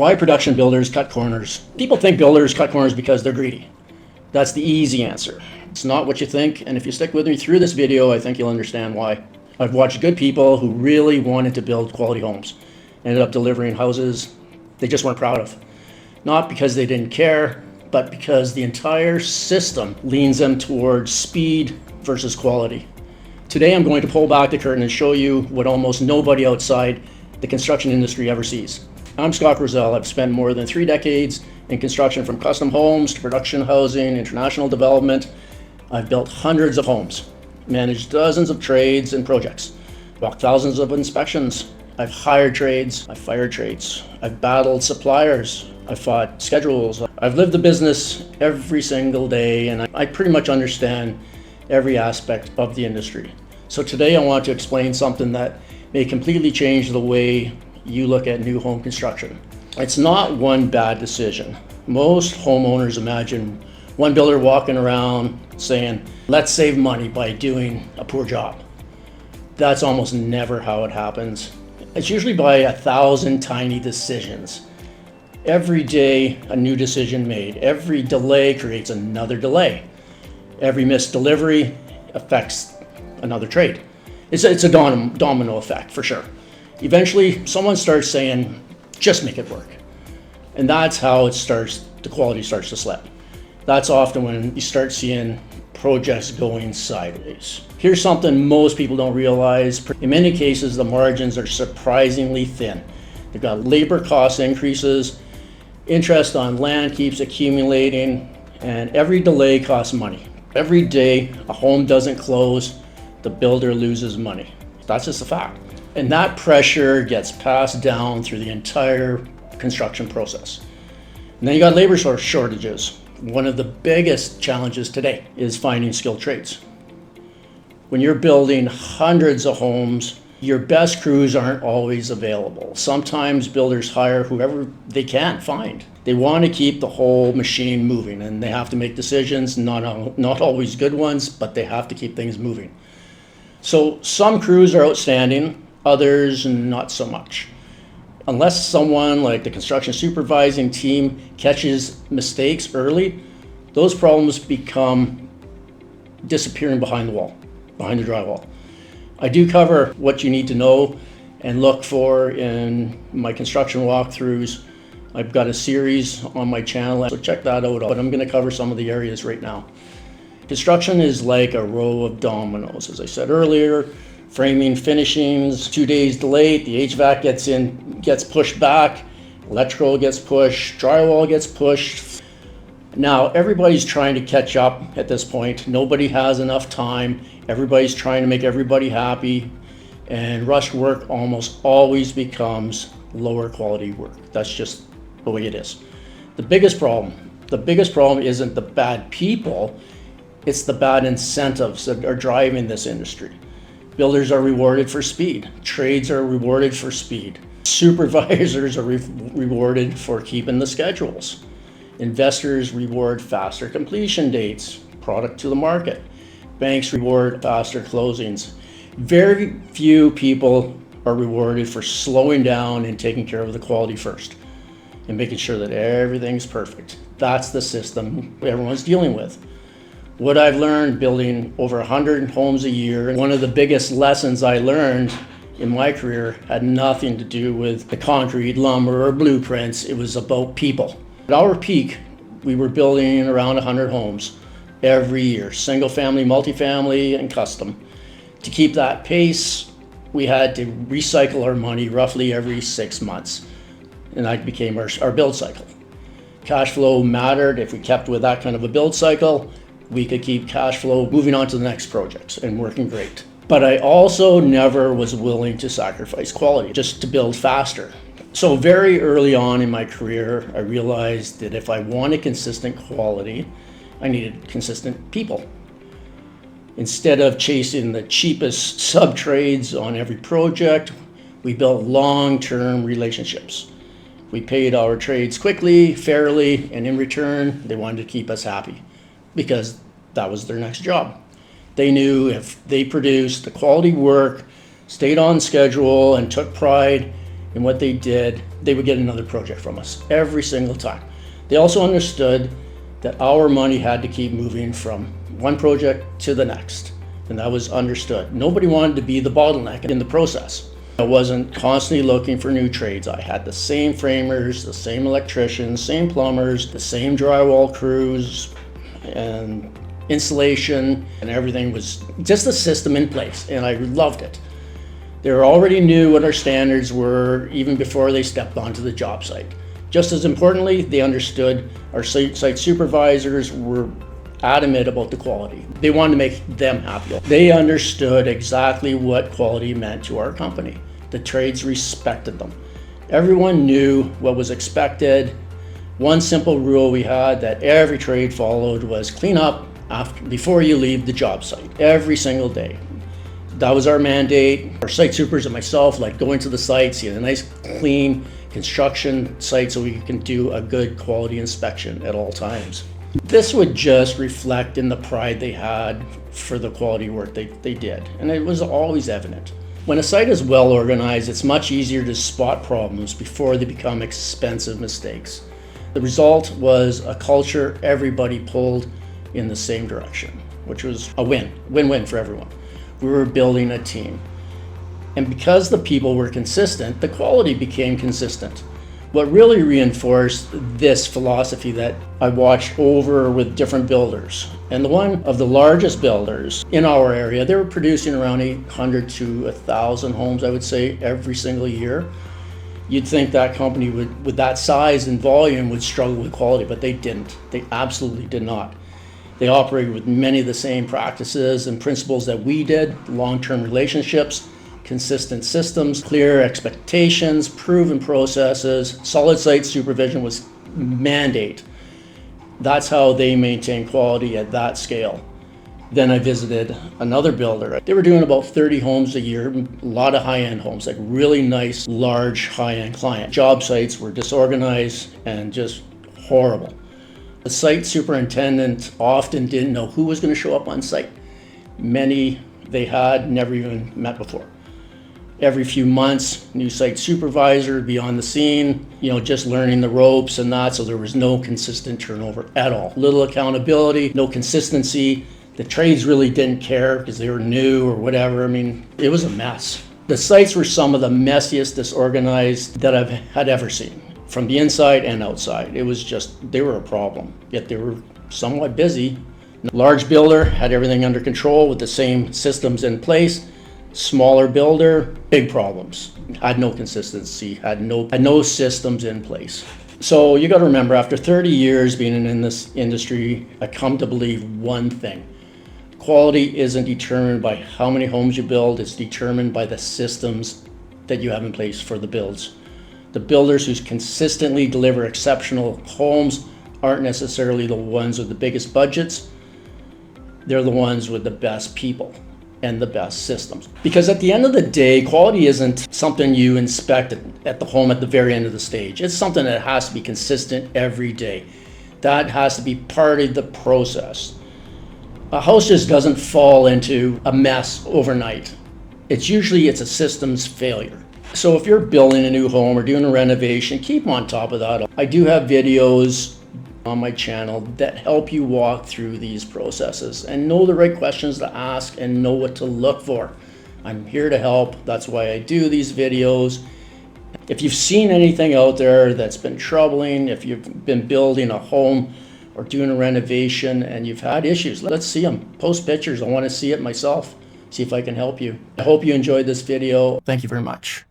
Why production builders cut corners? People think builders cut corners because they're greedy. That's the easy answer. It's not what you think, and if you stick with me through this video, I think you'll understand why. I've watched good people who really wanted to build quality homes, ended up delivering houses they just weren't proud of. Not because they didn't care, but because the entire system leans them towards speed versus quality. Today I'm going to pull back the curtain and show you what almost nobody outside the construction industry ever sees. I'm Scott Grozelle. I've spent more than 3 decades in construction, from custom homes to production housing, international development. I've built hundreds of homes, managed dozens of trades and projects, walked thousands of inspections. I've hired trades, I've fired trades, I've battled suppliers, I've fought schedules. I've lived the business every single day, and I pretty much understand every aspect of the industry. So today I want to explain something that may completely change the way you look at new home construction. It's not one bad decision. Most homeowners imagine one builder walking around saying, let's save money by doing a poor job. That's almost never how it happens. It's usually by 1,000 tiny decisions. Every day, a new decision made. Every delay creates another delay. Every missed delivery affects another trade. It's a domino effect for sure. Eventually, someone starts saying, just make it work. And that's how the quality starts to slip. That's often when you start seeing projects going sideways. Here's something most people don't realize. In many cases, the margins are surprisingly thin. They've got labor cost increases, interest on land keeps accumulating, and every delay costs money. Every day a home doesn't close, the builder loses money. That's just a fact. And that pressure gets passed down through the entire construction process. And then you got labor shortages. One of the biggest challenges today is finding skilled trades. When you're building hundreds of homes, your best crews aren't always available. Sometimes builders hire whoever they can find. They want to keep the whole machine moving, and they have to make decisions, not always good ones, but they have to keep things moving. So some crews are outstanding, others not so much. Unless someone like the construction supervising team catches mistakes early, those problems become disappearing behind the wall, behind the drywall. I do cover what you need to know and look for in my construction walkthroughs. I've got a series on my channel, so check that out, but I'm going to cover some of the areas right now. Construction is like a row of dominoes, as I said earlier. Framing, finishings, 2 days delayed, the HVAC gets pushed back, electrical gets pushed, drywall gets pushed. Now everybody's trying to catch up at this point. Nobody has enough time. Everybody's trying to make everybody happy, and rushed work almost always becomes lower quality work. That's just the way it is. The biggest problem isn't the bad people, it's the bad incentives that are driving this industry. Builders are rewarded for speed. Trades are rewarded for speed. Supervisors are rewarded for keeping the schedules. Investors reward faster completion dates, product to the market. Banks reward faster closings. Very few people are rewarded for slowing down and taking care of the quality first and making sure that everything's perfect. That's the system everyone's dealing with. What I've learned building over 100 homes a year, and one of the biggest lessons I learned in my career had nothing to do with the concrete, lumber, or blueprints. It was about people. At our peak, we were building around 100 homes every year, single family, multifamily, and custom. To keep that pace, we had to recycle our money roughly every 6 months, and that became our build cycle. Cash flow mattered. If we kept with that kind of a build cycle, we could keep cash flow moving on to the next projects and working great. But I also never was willing to sacrifice quality just to build faster. So very early on in my career, I realized that if I wanted consistent quality, I needed consistent people. Instead of chasing the cheapest sub-trades on every project, we built long-term relationships. We paid our trades quickly, fairly, and in return, they wanted to keep us happy, because that was their next job. They knew if they produced the quality work, stayed on schedule, and took pride in what they did, they would get another project from us every single time. They also understood that our money had to keep moving from one project to the next, and that was understood. Nobody wanted to be the bottleneck in the process. I wasn't constantly looking for new trades. I had the same framers, the same electricians, same plumbers, the same drywall crews, and installation, and everything was just a system in place, and I loved it. They already knew what our standards were even before they stepped onto the job site. Just as importantly, they understood our site supervisors were adamant about the quality. They wanted to make them happy. They understood exactly what quality meant to our company. The trades respected them. Everyone knew what was expected. One simple rule we had that every trade followed was clean up before you leave the job site, every single day. That was our mandate. Our site supers and myself like going to the site, seeing a nice clean construction site so we can do a good quality inspection at all times. This would just reflect in the pride they had for the quality work they did, and it was always evident. When a site is well organized, it's much easier to spot problems before they become expensive mistakes. The result was a culture everybody pulled in the same direction, which was a win-win for everyone. We were building a team. And because the people were consistent, the quality became consistent. What really reinforced this philosophy that I watched over with different builders, and the one of the largest builders in our area, they were producing around 800 to 1,000 homes, I would say, every single year. You'd think that company with that size and volume would struggle with quality, but they didn't. They absolutely did not. They operated with many of the same practices and principles that we did: long-term relationships, consistent systems, clear expectations, proven processes. Solid site supervision was mandate. That's how they maintain quality at that scale. Then I visited another builder. They were doing about 30 homes a year, a lot of high-end homes, like really nice, large, high-end client. Job sites were disorganized and just horrible. The site superintendent often didn't know who was going to show up on site. Many they had never even met before. Every few months, new site supervisor would be on the scene, just learning the ropes and that, so there was no consistent turnover at all. Little accountability, no consistency. The trades really didn't care because they were new or whatever. I mean, it was a mess. The sites were some of the messiest, disorganized that I've had ever seen, from the inside and outside. It was just, they were a problem, yet they were somewhat busy. Large builder had everything under control with the same systems in place. Smaller builder, big problems. Had no consistency, had no systems in place. So you got to remember, after 30 years being in this industry, I come to believe one thing. Quality isn't determined by how many homes you build, it's determined by the systems that you have in place for the builds. The builders who consistently deliver exceptional homes aren't necessarily the ones with the biggest budgets. They're the ones with the best people and the best systems. Because at the end of the day, quality isn't something you inspect at the home at the very end of the stage. It's something that has to be consistent every day. That has to be part of the process. A house just doesn't fall into a mess overnight. It's a systems failure. So if you're building a new home or doing a renovation, keep on top of that. I do have videos on my channel that help you walk through these processes and know the right questions to ask and know what to look for. I'm here to help. That's why I do these videos. If you've seen anything out there that's been troubling, if you've been building a home or doing a renovation and you've had issues, let's see them. Post pictures. I want to see it myself, see if I can help you. I hope you enjoyed this video. Thank you very much.